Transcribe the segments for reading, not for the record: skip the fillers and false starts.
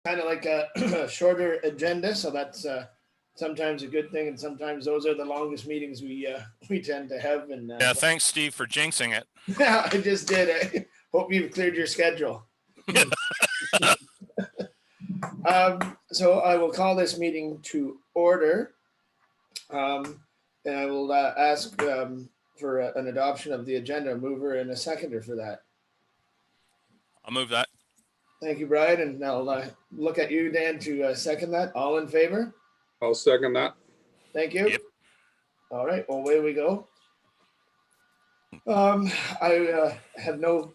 kind of like a shorter agenda, so that's sometimes a good thing, and sometimes those are the longest meetings we tend to have. And yeah, thanks, Steve, for jinxing it. yeah, I just did. I hope you've cleared your schedule. So I will call this meeting to order, and I will ask for an adoption of the agenda. A mover and a seconder for that. I'll move that. Thank you, Brian, and I'll look at you, Dan, to second that. All in favor? I'll second that. Thank you. Yep. All right, well, away we go. I have no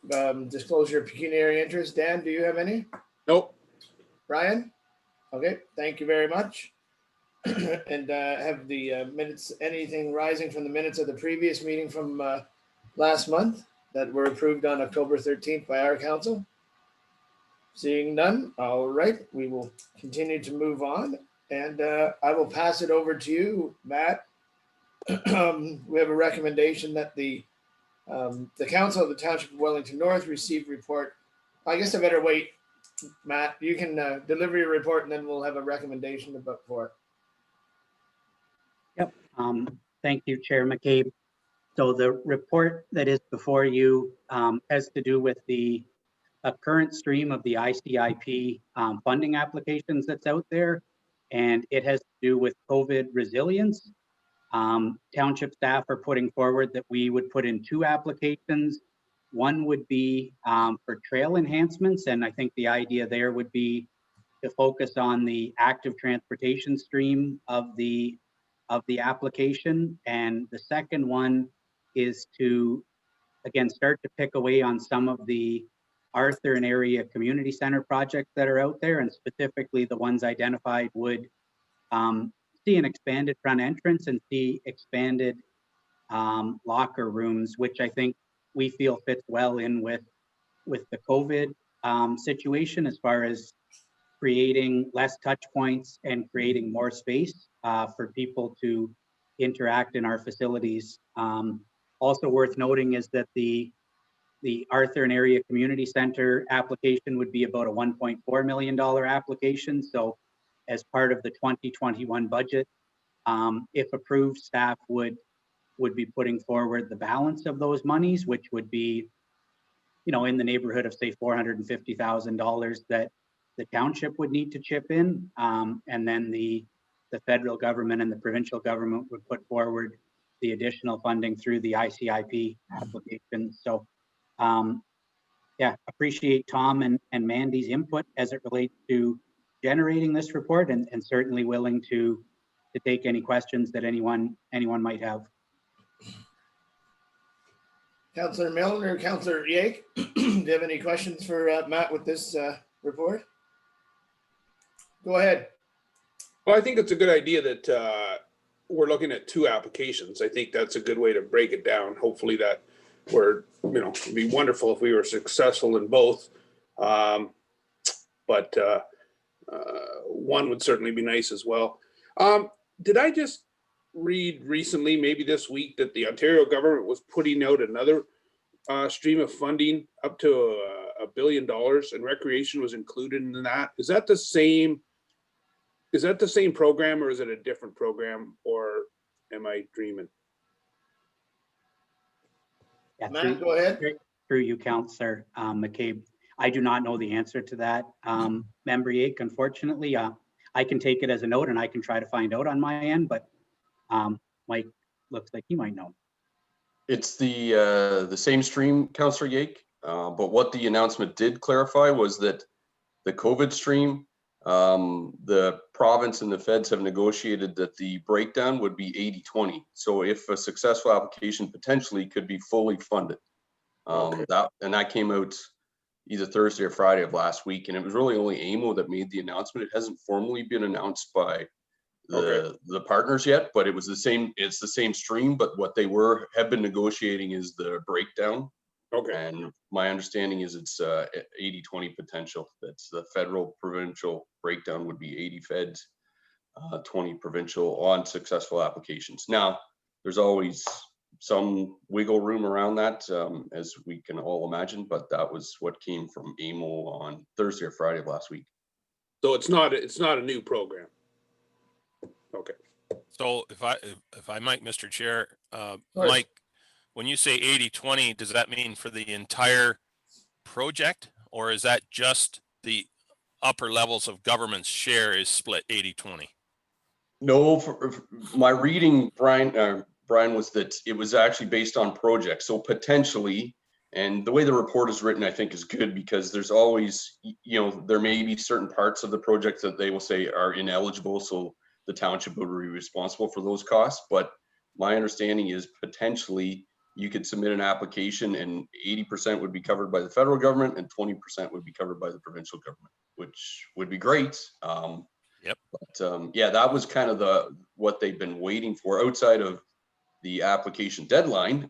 disclosure of pecuniary interest. Dan, do you have any? Nope. Brian? Okay, thank you very much. And have the minutes, anything rising from the minutes of the previous meeting from last month that were approved on October 13th by our council? Seeing none, all right, we will continue to move on. And I will pass it over to you, Matt. We have a recommendation that the council of the Township of Wellington North receive report. I guess I better wait, Matt. You can deliver your report, and then we'll have a recommendation about for it. Yep. Thank you, Chair McCabe. So the report that is before you has to do with the current stream of the ICIP funding applications that's out there, and it has to do with COVID resilience. Township staff are putting forward that we would put in 2 applications. One would be for trail enhancements, and I think the idea there would be to focus on the active transportation stream of the application. And the second one is to, again, start to pick away on some of the Arthur and area community center projects that are out there, and specifically the ones identified would see an expanded front entrance and see expanded locker rooms, which I think we feel fits well in with the COVID situation, as far as creating less touch points and creating more space for people to interact in our facilities. Also worth noting is that the Arthur and Area Community Center application would be about a $1.4 million application. So as part of the 2021 budget, if approved, staff would be putting forward the balance of those monies, which would be, in the neighborhood of say $450,000 that the township would need to chip in, and then the federal government and the provincial government would put forward the additional funding through the ICIP application. So yeah, appreciate Tom and Mandy's input as it relates to generating this report, and certainly willing to take any questions that anyone might have. Councillor Milne or Councillor Yake, do you have any questions for Matt with this report? Go ahead. Well, I think it's a good idea that we're looking at 2 applications. I think that's a good way to break it down. Hopefully that it'd be wonderful if we were successful in both. But one would certainly be nice as well. Did I just read recently, maybe this week, that the Ontario government was putting out another stream of funding up to $1 billion, and recreation was included in that? Is that the same program, or is it a different program, or am I dreaming? Yeah, Matt, go ahead. Through you, Councillor McCabe. I do not know the answer to that. Member Yake, unfortunately, I can take it as a note and I can try to find out on my end, but Mike looks like he might know. It's the same stream, Councillor Yake, but what the announcement did clarify was that the COVID stream, the province and the feds have negotiated that the breakdown would be 80-20. So if a successful application potentially could be fully funded. Okay. That came out either Thursday or Friday of last week, and it was really only AMO that made the announcement. It hasn't formally been announced by the partners yet, but it's the same stream, but what they have been negotiating is the breakdown. Okay. And my understanding is it's 80-20 potential. That's the federal provincial breakdown would be 80 feds, 20 provincial on successful applications. Now, there's always some wiggle room around that, as we can all imagine, but that was what came from AMO on Thursday or Friday of last week. So it's not a new program. Okay. So if I might, Mr. Chair, course. Mike, when you say 80-20, does that mean for the entire project, or is that just the upper levels of government's share is split 80-20? No, for my reading, Brian, was that it was actually based on projects. So potentially, and the way the report is written, I think is good, because there's always, there may be certain parts of the project that they will say are ineligible. So the township would be responsible for those costs. But my understanding is potentially you could submit an application and 80% would be covered by the federal government and 20% would be covered by the provincial government, which would be great. Yep. But yeah, that was kind of what they've been waiting for outside of the application deadline.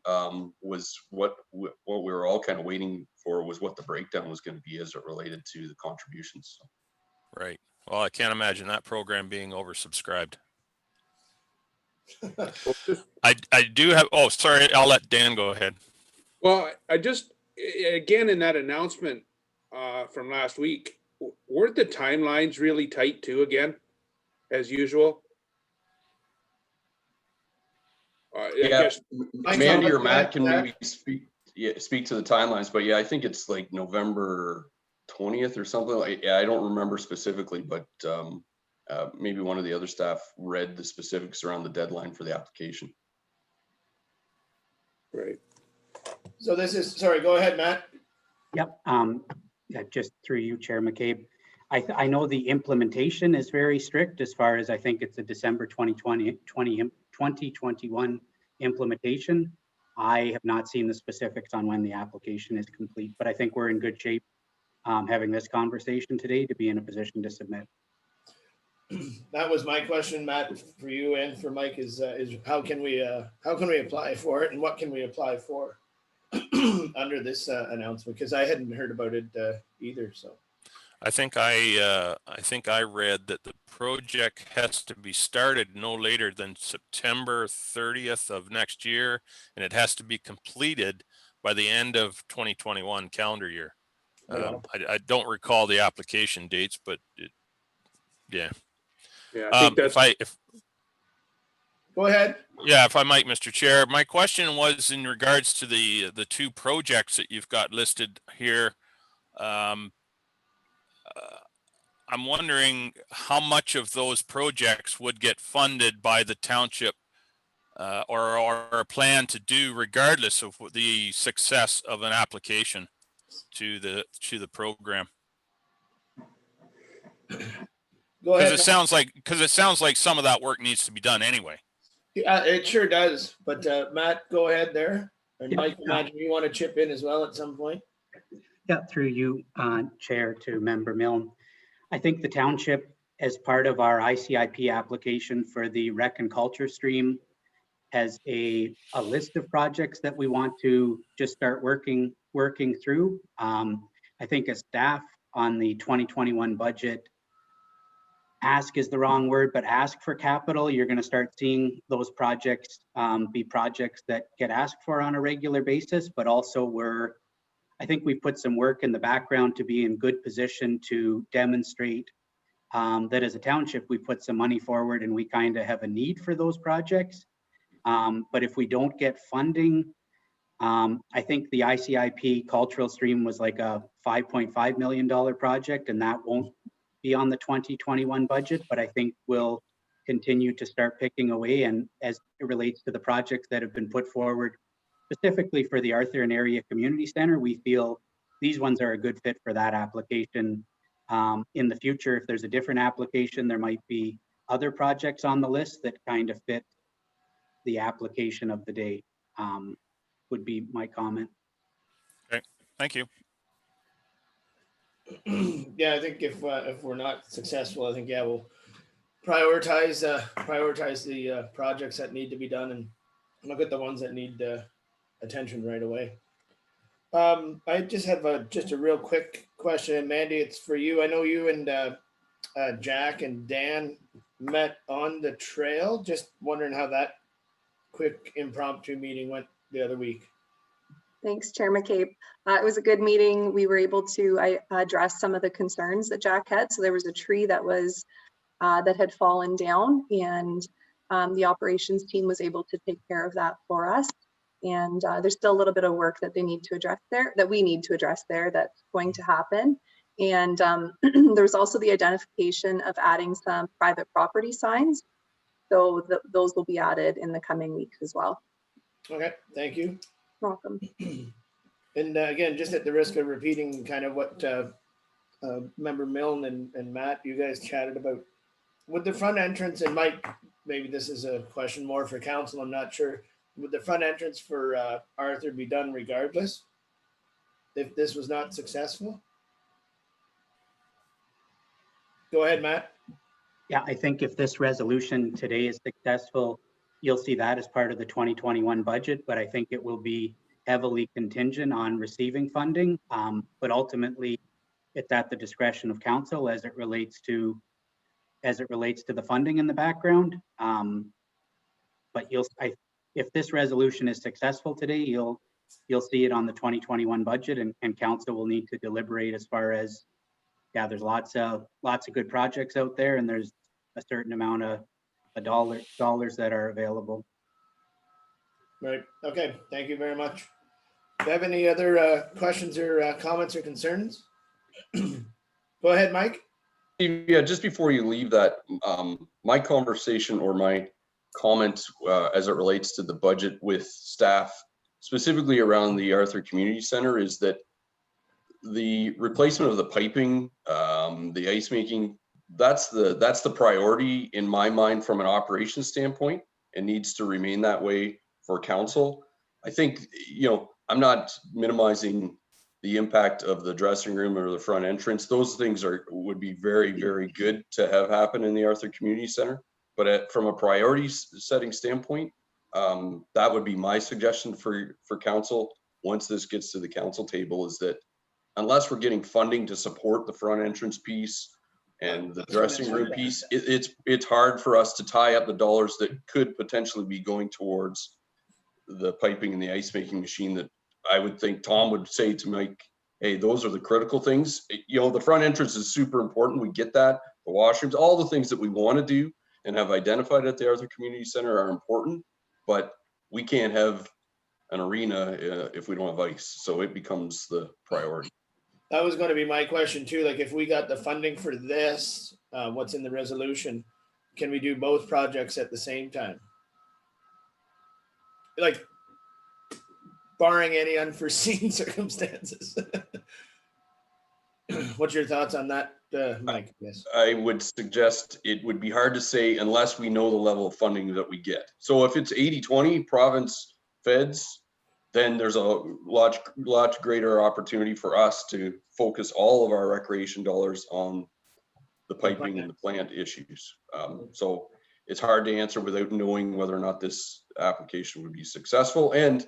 Was what we were all kind of waiting for, was what the breakdown was going to be as it related to the contributions. Right. Well, I can't imagine that program being oversubscribed. I do have, oh, sorry, I'll let Dan go ahead. Well, I just, again, in that announcement from last week, weren't the timelines really tight too, again, as usual? I Yeah, guess, Mandy or Matt can maybe speak to the timelines, but yeah, I think it's like November 20th or something. I don't remember specifically, but maybe one of the other staff read the specifics around the deadline for the application. right. So this is, sorry, go ahead, Matt. Yep. Yeah, just through you, Chair McCabe. I know the implementation is very strict as far as, I think it's a December 2021 implementation. I have not seen the specifics on when the application is complete, but I think we're in good shape having this conversation today to be in a position to submit. That was my question, Matt, for you and for Mike, is how can we apply for it, and what can we apply for under this announcement? Because I hadn't heard about it either. So I think I read that the project has to be started no later than September 30th of next year, and it has to be completed by the end of 2021 calendar year. I don't recall the application dates, but yeah. Yeah, I think that's, go ahead. Yeah, if I might, Mr. Chair, my question was in regards to the two projects that you've got listed here. I'm wondering how much of those projects would get funded by the township or are planned to do regardless of the success of an application to the program. Go ahead. Because it sounds like some of that work needs to be done anyway. Yeah, it sure does. But Matt, go ahead there. And Yeah. Mike, imagine you want to chip in as well at some point. Yeah, through you, Chair, to Member Milne. I think the township, as part of our ICIP application for the rec and culture stream, has a list of projects that we want to just start working through. I think as staff on the 2021 budget, ask is the wrong word, but ask for capital. You're going to start seeing those projects be projects that get asked for on a regular basis, but also I think we put some work in the background to be in good position to demonstrate that as a township, we put some money forward and we kind of have a need for those projects. But if we don't get funding, I think the ICIP cultural stream was like a $5.5 million project, and that won't be on the 2021 budget, but I think we'll continue to start picking away. And as it relates to the projects that have been put forward, specifically for the Arthur and Area Community Center, we feel these ones are a good fit for that application. In the future, if there's a different application, there might be other projects on the list that kind of fit the application of the day, would be my comment. Okay, thank you. Yeah, I think if we're not successful, I think, yeah, we'll prioritize the projects that need to be done and look at the ones that need attention right away. I just have just a real quick question, Mandy. It's for you. I know you and Jack and Dan met on the trail. Just wondering how that quick impromptu meeting went the other week. Thanks, Chair McCabe. It was a good meeting. We were able to address some of the concerns that Jack had. So there was a tree that was that had fallen down, and the operations team was able to take care of that for us. And there's still a little bit of work that they need to address there, that we need to address there, that's going to happen. And there's also the identification of adding some private property signs. So those will be added in the coming weeks as well. Okay, thank you. Welcome. And again, just at the risk of repeating kind of what Member Milne and Matt, you guys chatted about, with the front entrance, and Mike, maybe this is a question more for council, I'm not sure. Would the front entrance for Arthur be done regardless if this was not successful? Go ahead, Matt. Yeah, I think if this resolution today is successful, you'll see that as part of the 2021 budget, but I think it will be heavily contingent on receiving funding. But ultimately, it's at the discretion of council as it relates to the funding in the background. But if this resolution is successful today, you'll see it on the 2021 budget, and council will need to deliberate as far as, yeah, there's lots of good projects out there, and there's a certain amount of dollars that are available. Right. Okay. Thank you very much. Do you have any other questions or comments or concerns? Go ahead, Mike. Yeah, just before you leave that, my conversation or my comment as it relates to the budget with staff, specifically around the Arthur Community Center, is that the replacement of the piping, the ice making, that's the priority in my mind from an operations standpoint, and needs to remain that way for council. I think, I'm not minimizing the impact of the dressing room or the front entrance. Those things would be very, very good to have happen in the Arthur Community Center. But from a priority setting standpoint, that would be my suggestion for council once this gets to the council table, is that unless we're getting funding to support the front entrance piece and the dressing room piece, it's hard for us to tie up the dollars that could potentially be going towards the piping and the ice making machine that I would think Tom would say to Mike, hey, those are the critical things. The front entrance is super important. We get that. The washrooms, all the things that we want to do and have identified at the Arthur Community Center are important, but we can't have an arena if we don't have ice. So it becomes the priority. That was going to be my question too. Like, if we got the funding for this, what's in the resolution, can we do both projects at the same time? Like, barring any unforeseen circumstances. What's your thoughts on that, Mike? Yes. I would suggest it would be hard to say unless we know the level of funding that we get. So if it's 80-20 province feds, then there's a lot greater opportunity for us to focus all of our recreation dollars on the piping and the plant issues. So it's hard to answer without knowing whether or not this application would be successful. And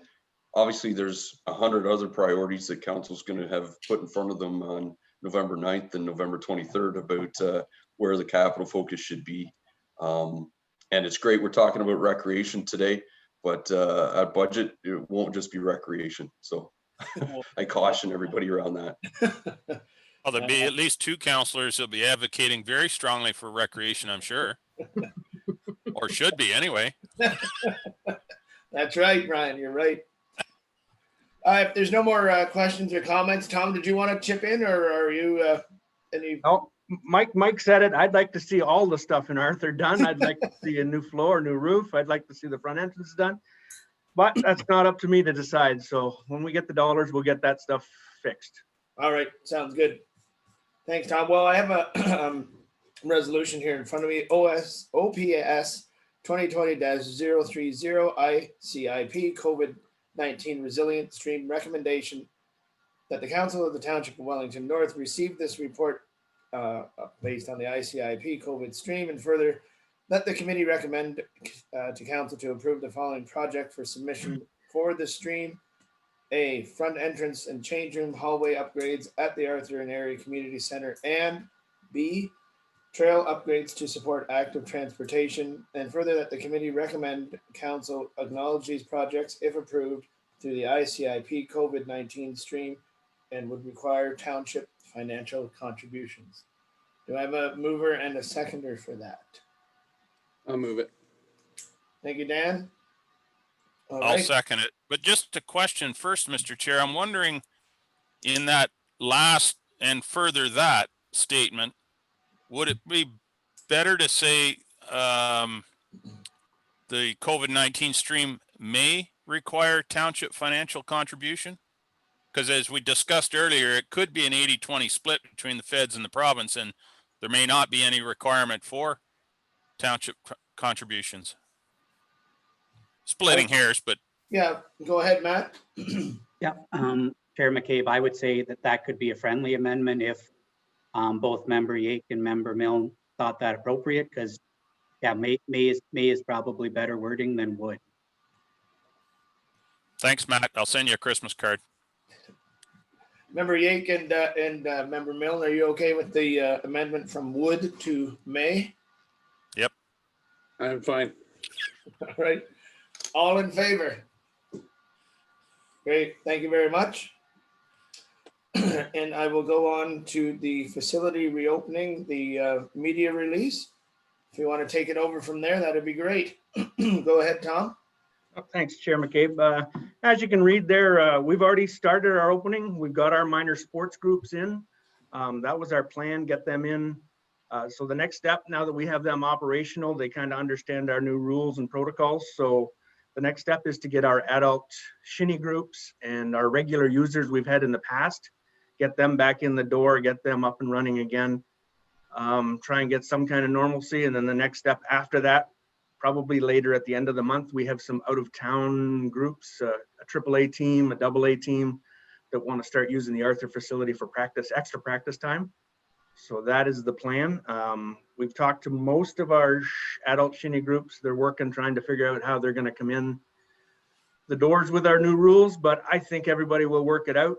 obviously there's 100 other priorities that council's going to have put in front of them on November 9th and November 23rd about where the capital focus should be. And it's great we're talking about recreation today, but at budget, it won't just be recreation. So I caution everybody around that. Well, there'll be at least two councillors who'll be advocating very strongly for recreation, I'm sure. Or should be anyway. That's right, Brian, you're right. If there's no more questions or comments, Tom, did you want to chip in, or are you any? Oh, Mike said it. I'd like to see all the stuff in Arthur done. I'd like to see a new floor, new roof. I'd like to see the front entrance done. But that's not up to me to decide. So when we get the dollars, we'll get that stuff fixed. All right, sounds good. Thanks, Tom. Well, I have a resolution here in front of me. OPS 2020-030 ICIP COVID-19 Resilient Stream recommendation that the Council of the Township of Wellington North receive this report based on the ICIP COVID stream, and further that the committee recommend to council to approve the following project for submission for the stream: A, front entrance and change room hallway upgrades at the Arthur and Area Community Center, and B, trail upgrades to support active transportation, and further that the committee recommend council acknowledge these projects, if approved, through the ICIP COVID-19 stream and would require township financial contributions. Do I have a mover and a seconder for that? I'll move it. Thank you, Dan. All I'll right. second it. But just a question first, Mr. Chair. I'm wondering in that last and further that statement, would it be better to say the COVID-19 stream may require township financial contribution? Because as we discussed earlier, it could be an 80-20 split between the feds and the province, and there may not be any requirement for township contributions. Splitting hairs, but Yeah, go ahead, Matt. Yeah, Chair McCabe, I would say that that could be a friendly amendment if both Member Yake and Member Milne thought that appropriate, because yeah, may is probably better wording than would. thanks, Matt. I'll send you a Christmas card. Member Yake and Member Milne, are you okay with the amendment from would to may? I'm fine. All right. All in favor? Great. Thank you very much. And I will go on to the facility reopening, the media release. If you want to take it over from there, that'd be great. Go ahead, Tom. Oh, thanks, Chair McCabe. As you can read there, we've already started our opening. We've got our minor sports groups in. That was our plan, get them in. So the next step, now that we have them operational, they kind of understand our new rules and protocols. So the next step is to get our adult shinny groups and our regular users we've had in the past, get them back in the door, get them up and running again, try and get some kind of normalcy. And then the next step after that, probably later at the end of the month, we have some out of town groups, a AAA team, a AA team that want to start using the Arthur facility for practice, extra practice time. So that is the plan. We've talked to most of our adult shinny groups. They're working, trying to figure out how they're going to come in the doors with our new rules, but I think everybody will work it out.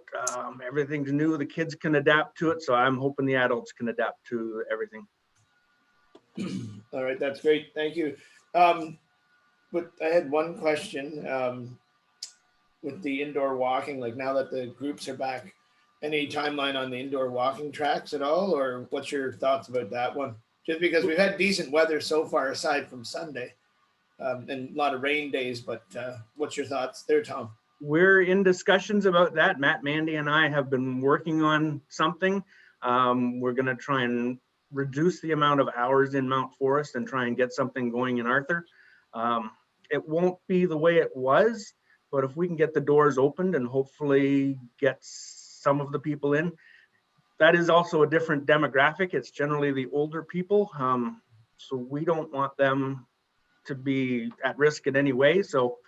Everything's new. The kids can adapt to it. So I'm hoping the adults can adapt to everything. All right, that's great. Thank you. But I had one question with the indoor walking, like now that the groups are back, any timeline on the indoor walking tracks at all, or what's your thoughts about that one? Just because we've had decent weather so far, aside from Sunday, and a lot of rain days, but what's your thoughts there, Tom? We're in discussions about that. Matt, Mandy, and I have been working on something. We're going to try and reduce the amount of hours in Mount Forest and try and get something going in Arthur. It won't be the way it was, but if we can get the doors opened and hopefully get some of the people in, that is also a different demographic. It's generally the older people. So we don't want them to be at risk in any way. So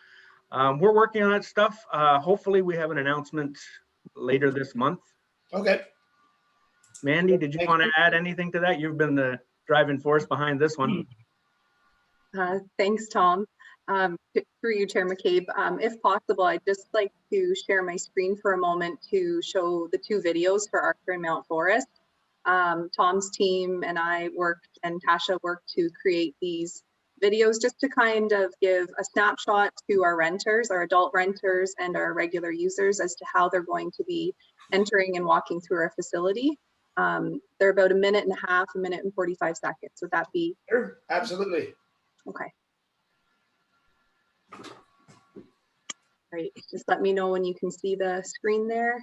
we're working on that stuff. Hopefully we have an announcement later this month. Okay. Mandy, did you want to add anything to that? You've been the driving force behind this one. Thanks, Tom. Through you, Chair McCabe, if possible, I'd just like to share my screen for a moment to show the two videos for Arthur and Mount Forest. Tom's team and I worked, and Tasha worked to create these videos just to kind of give a snapshot to our renters, our adult renters and our regular users as to how they're going to be entering and walking through our facility. They're about a minute and a half, a minute and 45 seconds. Would that be? Sure, absolutely. Okay. Great. Just let me know when you can see the screen there.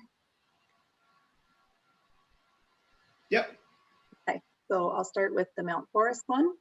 Yep. Okay, so I'll start with the Mount Forest one.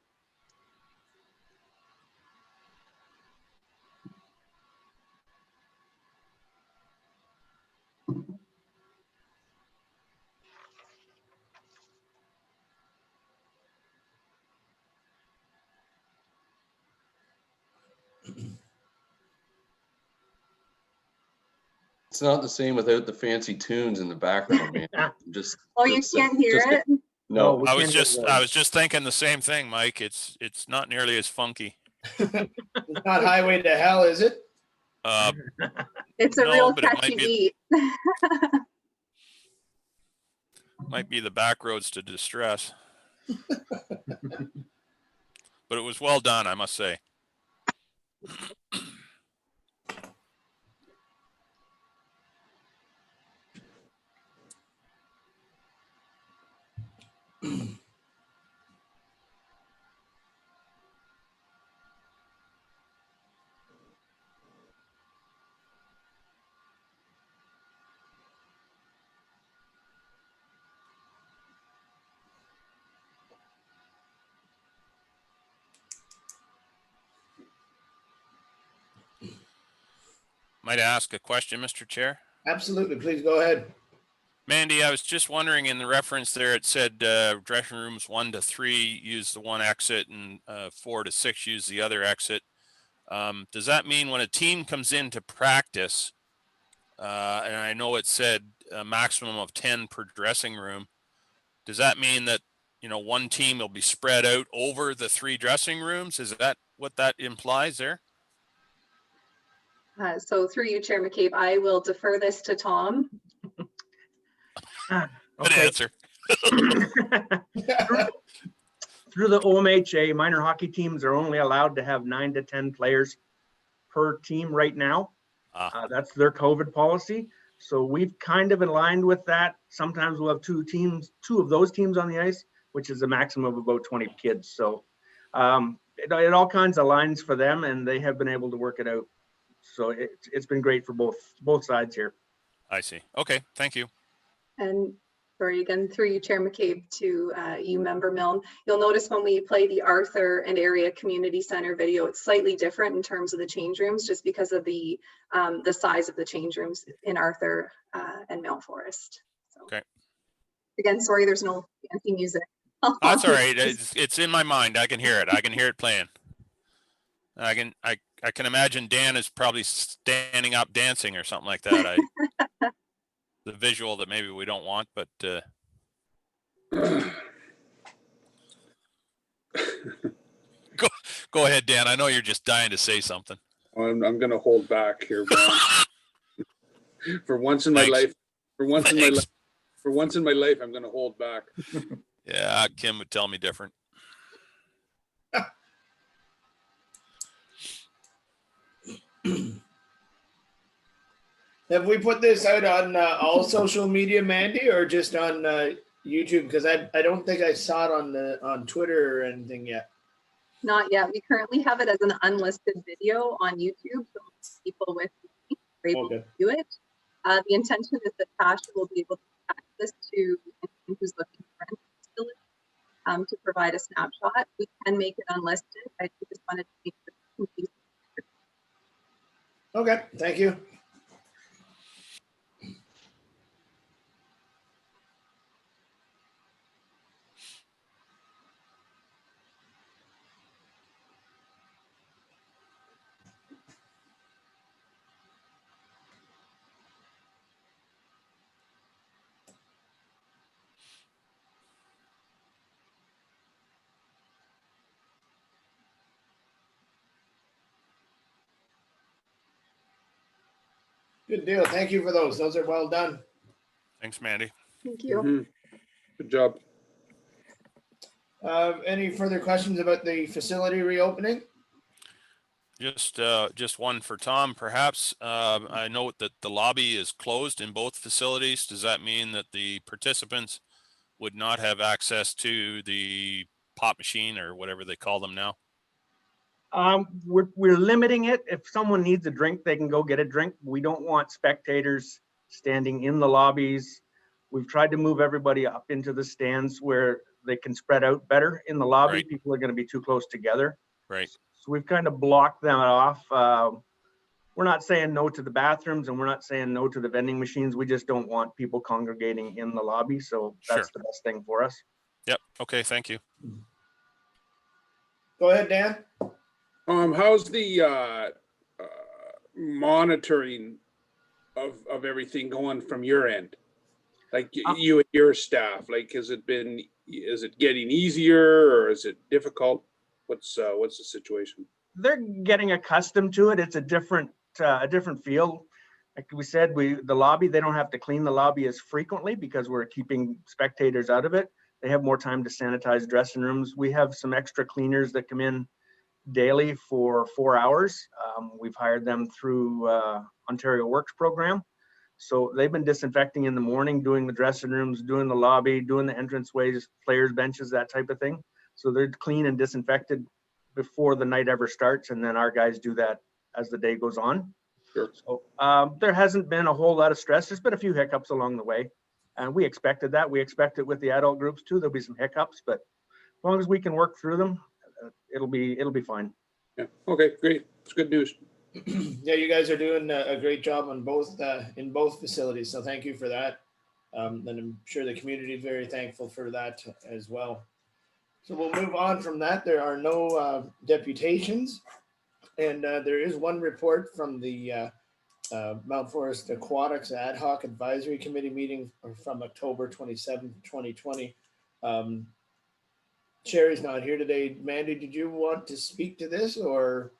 It's not the same without the fancy tunes in the background, man. Just. Oh, you can't hear it? No, we I can't was just thinking the same thing, Mike. It's not nearly as funky. It's not Highway to Hell, is it? It's a No, real but it might catchy be- beat. Might be the back roads to distress. But it was well done, I must say. might I ask a question, Mr. Chair? Absolutely, please go ahead. Mandy, I was just wondering in the reference there, it said dressing rooms 1 to 3 use the one exit and 4 to 6 use the other exit. Does that mean when a team comes in to practice, and I know it said a maximum of 10 per dressing room, does that mean that, you know, one team will be spread out over the 3 dressing rooms? Is that what that implies there? So through you, Chair McCabe, I will defer this to Tom. Good Okay. answer. Through the OMHA, minor hockey teams are only allowed to have 9 to 10 players per team right now. That's their COVID policy. So we've kind of aligned with that. Sometimes we'll have 2 of those teams on the ice, which is a maximum of about 20 kids. So it all kinds of aligns for them, and they have been able to work it out. So it's been great for both sides here. I see. Okay, thank you. And sorry, again, through you, Chair McCabe, to you, Member Milne. You'll notice when we play the Arthur and Area Community Center video, it's slightly different in terms of the change rooms, just because of the size of the change rooms in Arthur and Mount Forest. So, Okay. again, sorry, there's no fancy music. That's all right. It's in my mind. I can hear it. I can hear it playing. I can imagine Dan is probably standing up dancing or something like that. The visual that maybe we don't want, but go ahead, Dan. I know you're just dying to say something. I'm going to hold back here, Brian. For once in my Thanks. life, for once in my life, I'm going to hold back. Yeah, Kim would tell me different. Have we put this out on all social media, Mandy, or just on YouTube? Because I don't think I saw it on Twitter or anything yet. Not yet. We currently have it as an unlisted video on YouTube, so people with me are able to view it. The intention is that Tasha will be able to access to anyone who's looking for a facility to provide a snapshot. We can make it unlisted. I just wanted to make it. Okay, thank you. Good deal. Thank you for those. Those are well done. Thanks, Mandy. Thank you. Mm-hmm. Good job. Any further questions about the facility reopening? Just one for Tom, perhaps. I note that the lobby is closed in both facilities. Does that mean that the participants would not have access to the pop machine or whatever they call them now? We're limiting it. If someone needs a drink, they can go get a drink. We don't want spectators standing in the lobbies. We've tried to move everybody up into the stands where they can spread out better. In the lobby, Right. People are going to be too close together. Right. So we've kind of blocked them off. We're not saying no to the bathrooms, and we're not saying no to the vending machines. We just don't want people congregating in the lobby. So that's Sure. the best thing for us. Yep. Okay. Thank you. Go ahead, Dan. How's the monitoring of everything going from your end? Like you and your staff, like, is it getting easier or is it difficult? What's the situation? They're getting accustomed to it. It's a different feel. Like we said, the lobby, they don't have to clean the lobby as frequently because we're keeping spectators out of it. They have more time to sanitize dressing rooms. We have some extra cleaners that come in daily for 4 hours. We've hired them through Ontario Works program. So they've been disinfecting in the morning, doing the dressing rooms, doing the lobby, doing the entranceways, players' benches, that type of thing. So they're clean and disinfected before the night ever starts. And then our guys do that as the day goes on. Sure. So there hasn't been a whole lot of stress. There's been a few hiccups along the way. And we expected that. We expect it with the adult groups too. There'll be some hiccups, but as long as we can work through them, it'll be fine. Yeah. Okay, great. It's good news. Yeah, you guys are doing a great job on both in both facilities. So thank you for that. And I'm sure the community is very thankful for that as well. So we'll move on from that. There are no deputations, and there is one report from the Mount Forest Aquatics Ad Hoc Advisory Committee meeting from October 27th, 2020. Sherry's not here today. Mandy, did you want to speak to this or?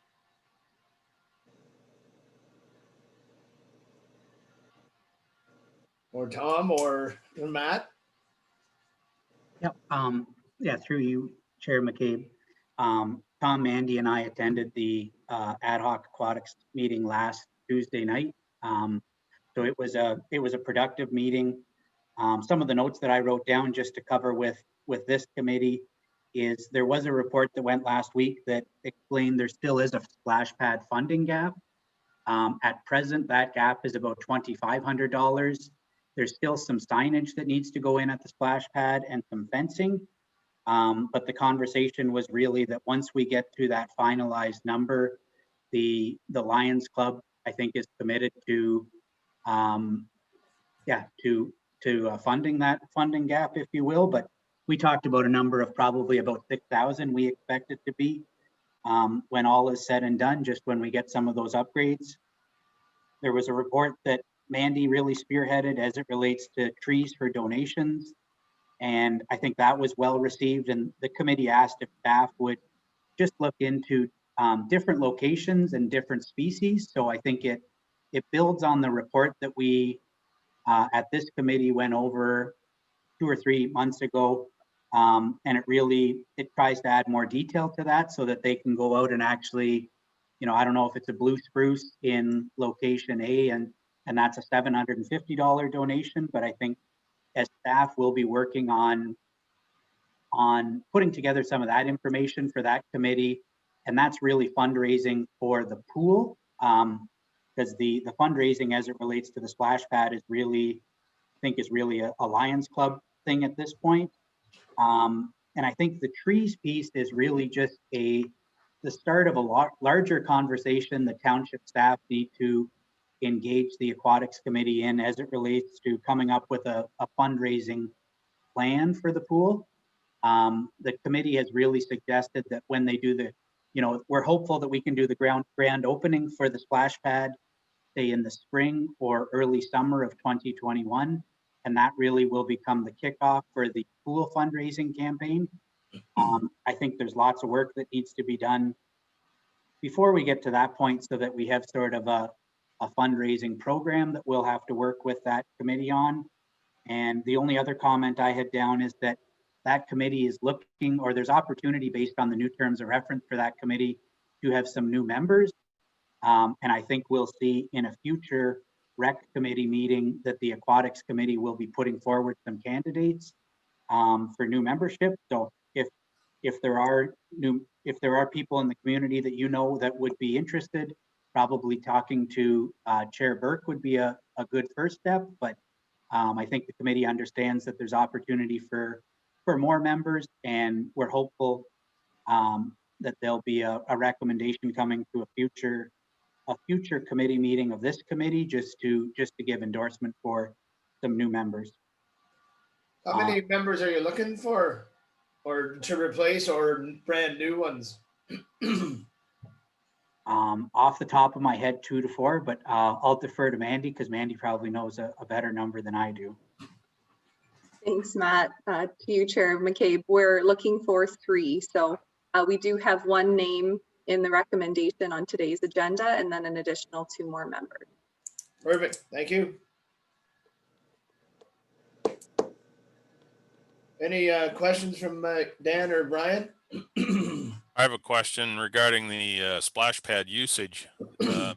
Or Tom or Matt? Yep. Yeah, through you, Chair McCabe. Tom, Mandy, and I attended the ad hoc aquatics meeting last Tuesday night. So it was a productive meeting. Some of the notes that I wrote down just to cover with this committee is there was a report that went last week that explained there still is a splash pad funding gap. At present, that gap is about $2,500. There's still some signage that needs to go in at the splash pad and some fencing. But the conversation was really that once we get to that finalized number, the Lions Club, I think, is committed to funding that funding gap, if you will. But we talked about a number of probably about 6,000 we expect it to be when all is said and done, just when we get some of those upgrades. There was a report that Mandy really spearheaded as it relates to trees for donations. And I think that was well received. And the committee asked if staff would just look into different locations and different species. So I think it builds on the report that we at this committee went over 2 or 3 months ago. And it tries to add more detail to that so that they can go out and actually, I don't know if it's a blue spruce in location A and that's a $750 donation, but I think as staff will be working on putting together some of that information for that committee. And that's really fundraising for the pool. Because the fundraising as it relates to the splash pad is really a Lions Club thing at this point. And I think the trees piece is really just the start of a larger conversation the township staff need to engage the aquatics committee in as it relates to coming up with a fundraising plan for the pool. The committee has really suggested that when they do we're hopeful that we can do the grand opening for the splash pad, say in the spring or early summer of 2021. And that really will become the kickoff for the pool fundraising campaign. I think there's lots of work that needs to be done before we get to that point so that we have sort of a fundraising program that we'll have to work with that committee on. And the only other comment I had down is that committee is looking, or there's opportunity based on the new terms of reference for that committee to have some new members. And I think we'll see in a future rec committee meeting that the aquatics committee will be putting forward some candidates for new membership. So if there are people in the community that that would be interested, probably talking to Chair Burke would be a good first step. But I think the committee understands that there's opportunity for more members, and we're hopeful that there'll be a recommendation coming to a future committee meeting of this committee just to give endorsement for some new members. How many members are you looking for, or to replace, or brand new ones? Off the top of my head, 2 to 4, but I'll defer to Mandy because Mandy probably knows a better number than I do. Thanks, Matt. To you, Chair McCabe, we're looking for 3. So we do have 1 name in the recommendation on today's agenda, and then an additional 2 more members. Perfect. Thank you. Any questions from Dan or Brian? I have a question regarding the splash pad usage. The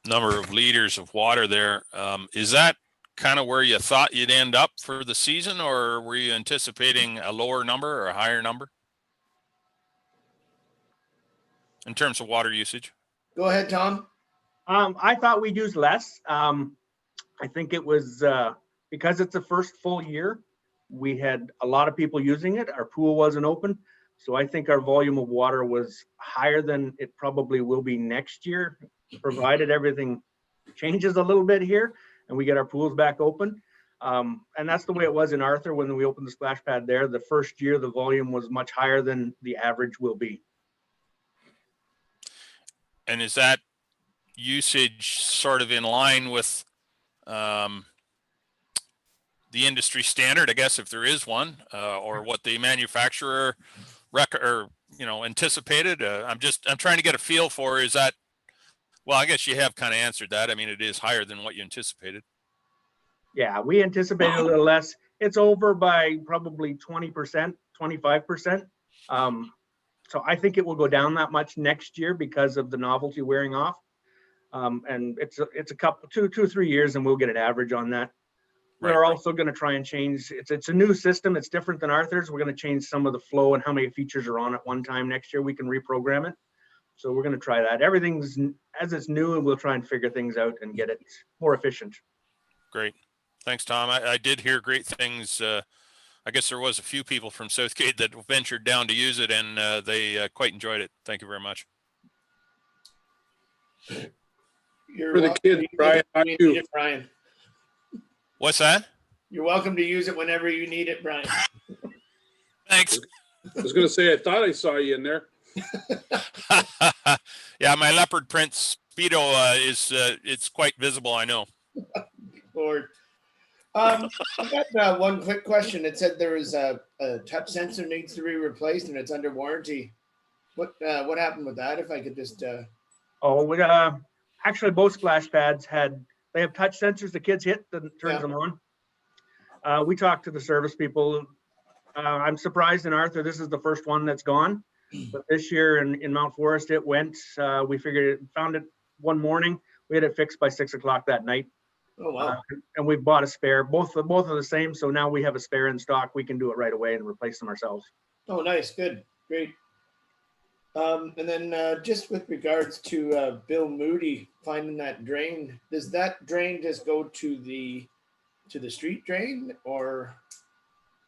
number of liters of water there. Is that kind of where you thought you'd end up for the season, or were you anticipating a lower number or a higher number in terms of water usage? Go ahead, Tom. I thought we'd use less. I think it was because it's the first full year, we had a lot of people using it. Our pool wasn't open. So I think our volume of water was higher than it probably will be next year, provided everything changes a little bit here and we get our pools back open. And that's the way it was in Arthur when we opened the splash pad there. The first year, the volume was much higher than the average will be. And is that usage sort of in line with the industry standard, I guess, if there is one, or what the manufacturer anticipated? I'm trying to get a feel for, is that, well, I guess you have kind of answered that. I mean, it is higher than what you anticipated. Yeah, we anticipated a little less. It's over by probably 20%, 25%. So I think it will go down that much next year because of the novelty wearing off. And it's a couple, 2 or 3 years, and we'll get an average on that. We're also going to try and change. It's a new system. It's different than Arthur's. We're going to change some of the flow and how many features are on at one time. Next year, we can reprogram it. So we're going to try that. Everything's as it's new, and we'll try and figure things out and get it more efficient. Great. Thanks, Tom. I did hear great things. I guess there was a few people from Southgate that ventured down to use it, and they quite enjoyed it. Thank you very much. For the kids, Brian, Brian. What's that? You're welcome to use it whenever you need it, Brian. Thanks. I was going to say, I thought I saw you in there. Yeah, my leopard print Speedo it's quite visible, I know. Lord. I got one quick question. It said there was a touch sensor needs to be replaced and it's under warranty. What happened with that? If I could just actually both splash pads they have touch sensors the kids hit that turns them on. We talked to the service people. I'm surprised in Arthur this is the first one that's gone, but this year in Mount Forest it went. We found it one morning. We had it fixed by 6 o'clock that night. Oh wow! And we've bought a spare. Both are the same, so now we have a spare in stock. We can do it right away and replace them ourselves. Oh, nice, good, great. And then just with regards to Bill Moody finding that drain, does that drain just go to the street drain, or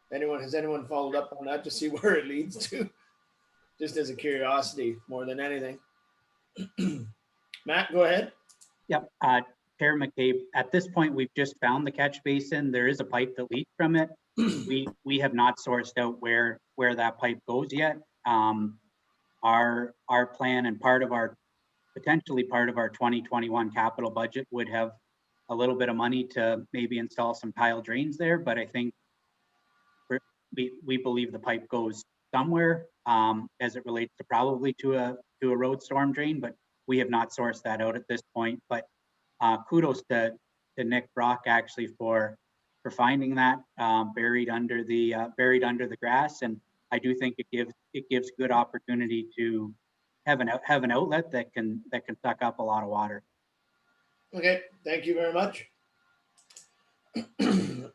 has anyone followed up on that to see where it leads to? Just as a curiosity more than anything. Matt, go ahead. Yep. Chair McCabe, at this point, we've just found the catch basin. There is a pipe that leaks from it. We have not sourced out where that pipe goes yet. Our plan and potentially part of our 2021 capital budget would have a little bit of money to maybe install some tile drains there, but I think we believe the pipe goes somewhere as it relates to probably to a road storm drain, but we have not sourced that out at this point. But kudos to Nick Brock actually for finding that buried under the grass, and I do think it gives good opportunity to have an outlet that can suck up a lot of water. Okay, thank you very much.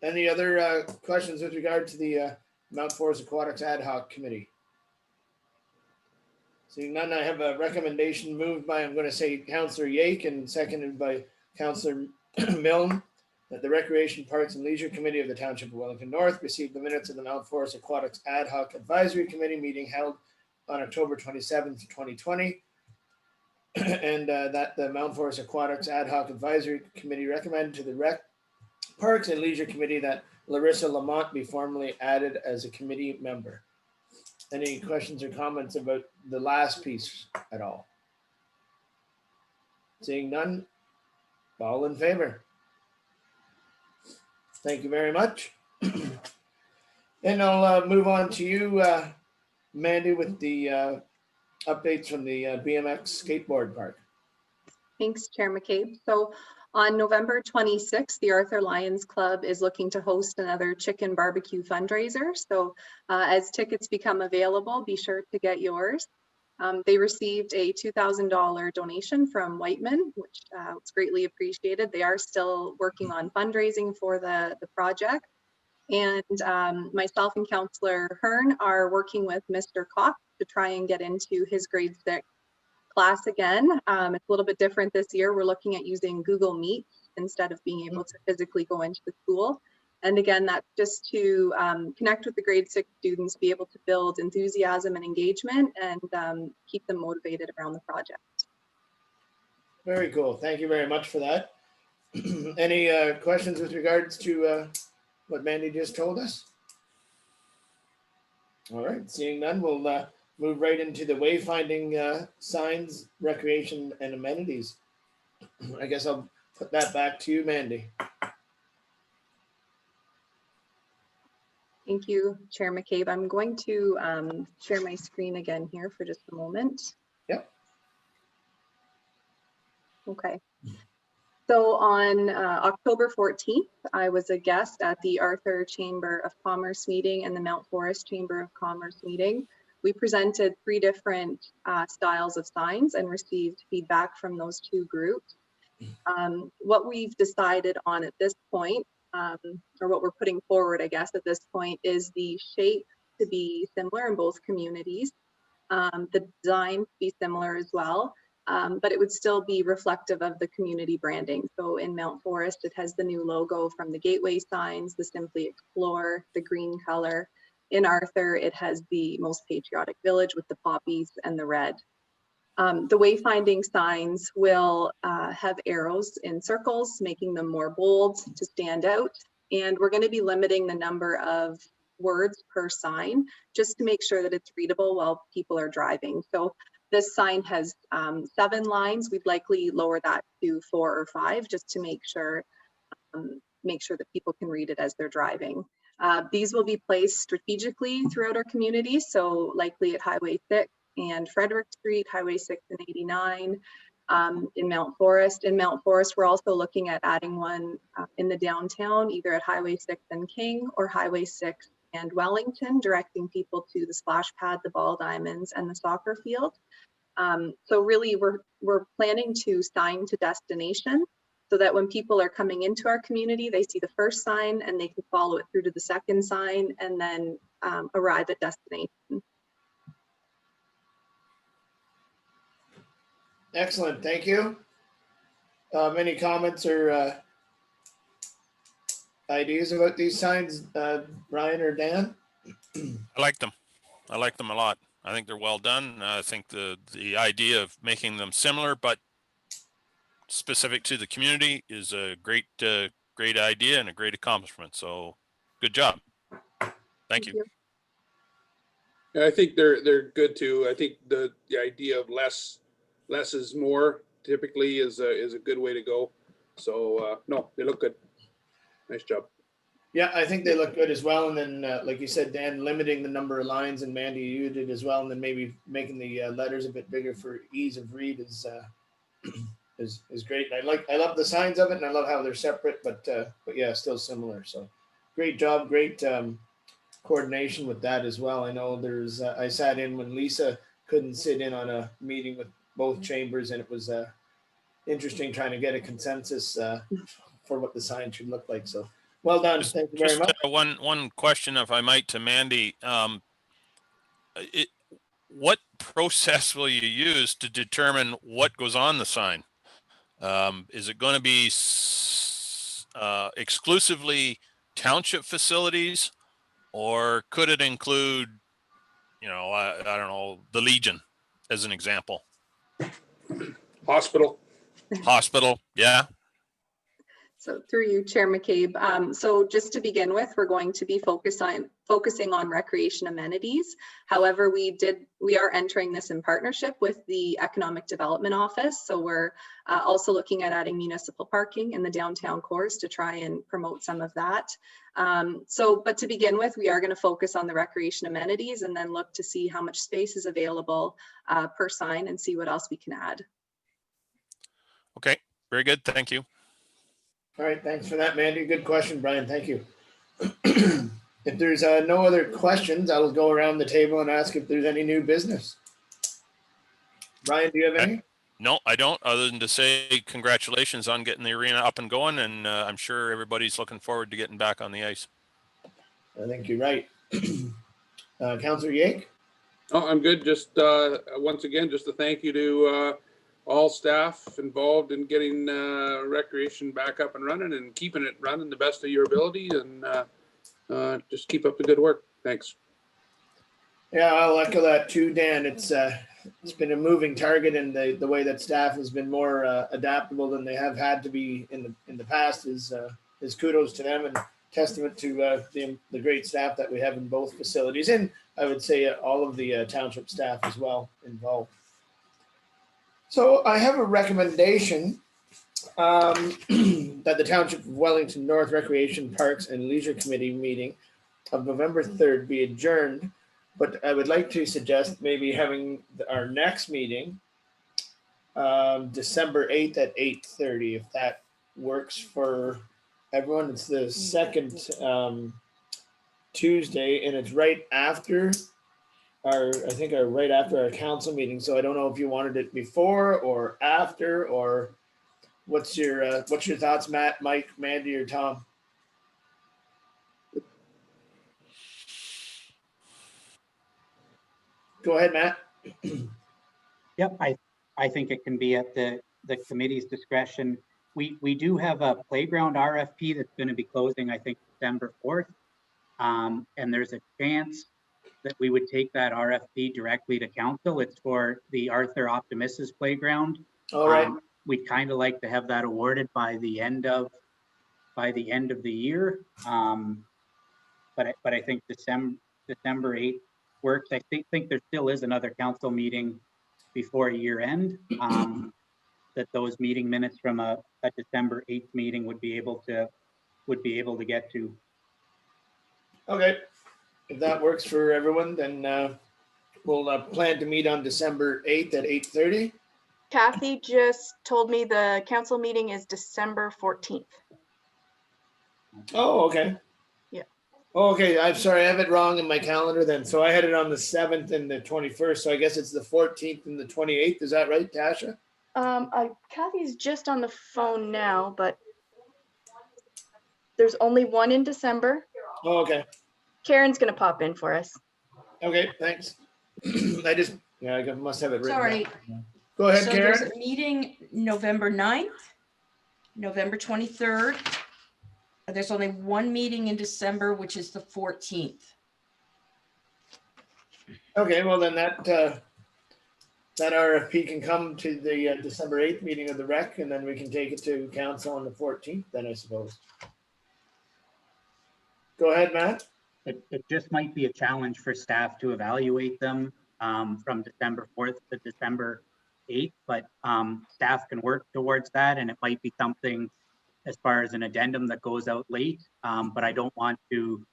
Any other questions with regard to the Mount Forest Aquatics Ad Hoc Committee? Seeing none, I have a recommendation moved by, I'm going to say, Councillor Yake and seconded by Councillor Milne, that the Recreation, Parks and Leisure Committee of the Township of Wellington North receive the minutes of the Mount Forest Aquatics Ad Hoc Advisory Committee meeting held on October 27th, 2020. And that the Mount Forest Aquatics Ad Hoc Advisory Committee recommended to the Parks and Leisure Committee that Larissa Lamont be formally added as a committee member. Any questions or comments about the last piece at all? Seeing none, all in favor? Thank you very much. And I'll move on to you, Mandy, with the updates from the BMX skateboard park. Thanks, Chair McCabe. So on November 26th, the Arthur Lions Club is looking to host another chicken barbecue fundraiser. So as tickets become available, be sure to get yours. They received a $2,000 donation from Whiteman, which was greatly appreciated. They are still working on fundraising for the project. And myself and Councillor Hearn are working with Mr. Cox to try and get into his grade 6 class again. It's a little bit different this year. We're looking at using Google Meet instead of being able to physically go into the school. And again, that's just to connect with the grade 6 students, be able to build enthusiasm and engagement, and keep them motivated around the project. Very cool. Thank you very much for that. Any questions with regards to what Mandy just told us? All right, seeing none, we'll move right into the wayfinding signs, recreation, and amenities. I guess I'll put that back to you, Mandy. Thank you, Chair McCabe. I'm going to share my screen again here for just a moment. Yep. Okay. So on October 14th, I was a guest at the Arthur Chamber of Commerce meeting and the Mount Forest Chamber of Commerce meeting. We presented 3 different styles of signs and received feedback from those 2 groups. What we've decided on at this point, or what we're putting forward, I guess, at this point, is the shape to be similar in both communities, the design to be similar as well, but it would still be reflective of the community branding. So in Mount Forest, it has the new logo from the gateway signs, the Simply Explore, the green color. In Arthur, it has the Most Patriotic Village with the poppies and the red. The wayfinding signs will have arrows in circles, making them more bold to stand out. And we're going to be limiting the number of words per sign just to make sure that it's readable while people are driving. So this sign has 7 lines. We'd likely lower that to 4 or 5 just to make sure that people can read it as they're driving. These will be placed strategically throughout our community, so likely at Highway 6 and Frederick Street, Highway 6 and 89, in Mount Forest. In Mount Forest, we're also looking at adding one in the downtown, either at Highway 6 and King or Highway 6 and Wellington, directing people to the splash pad, the ball diamonds, and the soccer field. So really, we're planning to sign to destination so that when people are coming into our community, they see the first sign and they can follow it through to the second sign and then arrive at destination. Excellent, thank you. Any comments or ideas about these signs, Brian or Dan? I like them. I like them a lot. I think they're well done. I think the idea of making them similar but specific to the community is a great great idea and a great accomplishment. So good job. Thank you. I think they're good too. I think the idea of less is more typically is a good way to go. So no, they look good. Nice job. Yeah, I think they look good as well. And then, like you said, Dan, limiting the number of lines, and Mandy, you did as well. And then maybe making the letters a bit bigger for ease of read is great. And I love the signs of it, and I love how they're separate, but yeah, still similar. So great job, great coordination with that as well. I know there's I sat in when Lisa couldn't sit in on a meeting with both chambers, and it was interesting trying to get a consensus for what the sign should look like. So well done. Thank you very much. One question, if I might, to Mandy. What process will you use to determine what goes on the sign? Is it going to be exclusively township facilities, or could it include, I don't know, the Legion as an example? Hospital. Hospital, yeah. So through you, Chair McCabe. So just to begin with, we're going to be focusing on recreation amenities. However, we are entering this in partnership with the Economic Development Office. So we're also looking at adding municipal parking in the downtown cores to try and promote some of that. But to begin with, we are going to focus on the recreation amenities and then look to see how much space is available per sign and see what else we can add. Okay, very good. Thank you. All right, thanks for that, Mandy. Good question, Brian. Thank you. If there's no other questions, I will go around the table and ask if there's any new business. Brian, do you have any? No, I don't, other than to say congratulations on getting the arena up and going, and I'm sure everybody's looking forward to getting back on the ice. I think you're right. Councillor Yake? Oh, I'm good. Just once again, just a thank you to all staff involved in getting recreation back up and running and keeping it running the best of your ability, and just keep up the good work. Thanks. Yeah, I'll echo that too, Dan. It's been a moving target, and the way that staff has been more adaptable than they have had to be in the past is kudos to them and testament to the great staff that we have in both facilities, and I would say all of the township staff as well involved. So I have a recommendation that the Township of Wellington North Recreation Parks and Leisure Committee meeting of November 3rd be adjourned. But I would like to suggest maybe having our next meeting December 8th at 8:30, if that works for everyone. It's the second Tuesday, and it's right after right after our council meeting. So I don't know if you wanted it before or after, or what's your thoughts, Matt, Mike, Mandy, or Tom? Go ahead, Matt. Yep, I think it can be at the committee's discretion. We do have a playground RFP that's going to be closing, I think, December 4th. And there's a chance that we would take that RFP directly to council. It's for the Arthur Optimis's playground. All right. We'd kind of like to have that awarded by the end of the year. But I think December 8th works. I think there still is another council meeting before year end, that those meeting minutes from a December 8th meeting would be able to get to. Okay. If that works for everyone, then we'll plan to meet on December 8th at 8:30. Kathy just told me the council meeting is December 14th. Oh, okay. Yeah. Okay, I'm sorry, I have it wrong in my calendar then. So I had it on the 7th and the 21st. So I guess it's the 14th and the 28th. Is that right, Tasha? Kathy's just on the phone now, but there's only one in December. Oh, okay. Karen's gonna pop in for us. Okay, thanks. I must have it written. Sorry. Down. Go ahead, So Karen. there's a meeting November 9th, November 23rd. There's only one meeting in December, which is the 14th. Okay, well then that RFP can come to the December 8th meeting of the rec, and then we can take it to council on the 14th then, I suppose. Go ahead, Matt. It just might be a challenge for staff to evaluate them from December 4th to December 8th, but staff can work towards that, and it might be something as far as an addendum that goes out late. But I don't want to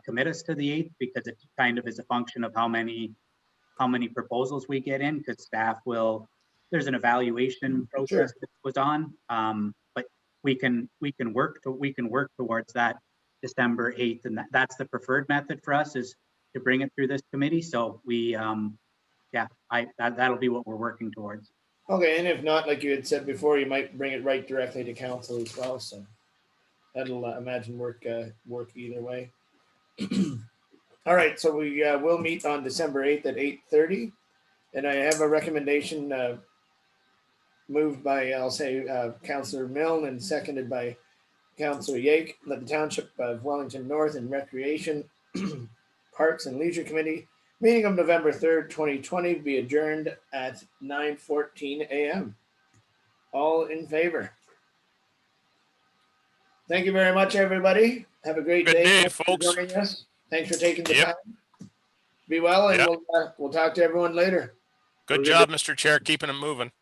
commit us to the 8th, because it kind of is a function of how many proposals we get in, because there's an evaluation process that goes on. But we can work towards that December 8th, and that's the preferred method for us, is to bring it through this committee. So we, that'll be what we're working towards. Okay, and if not, like you had said before, you might bring it right directly to council as well. So that'll imagine work either way. All right, so we will meet on December 8th at 8:30, and I have a recommendation moved by, I'll say, Councillor Milne and seconded by Councillor Yake, that the Township of Wellington North and Recreation Parks and Leisure Committee meeting of November 3rd, 2020 be adjourned at 9:14 a.m. All in favor? Thank you very much, everybody. Have a great Good day. day, Thanks for folks. joining us. Thanks for taking the Yep. time. Be well, and Yep. we'll talk to everyone later. Good job, Mr. Chair, keeping it moving.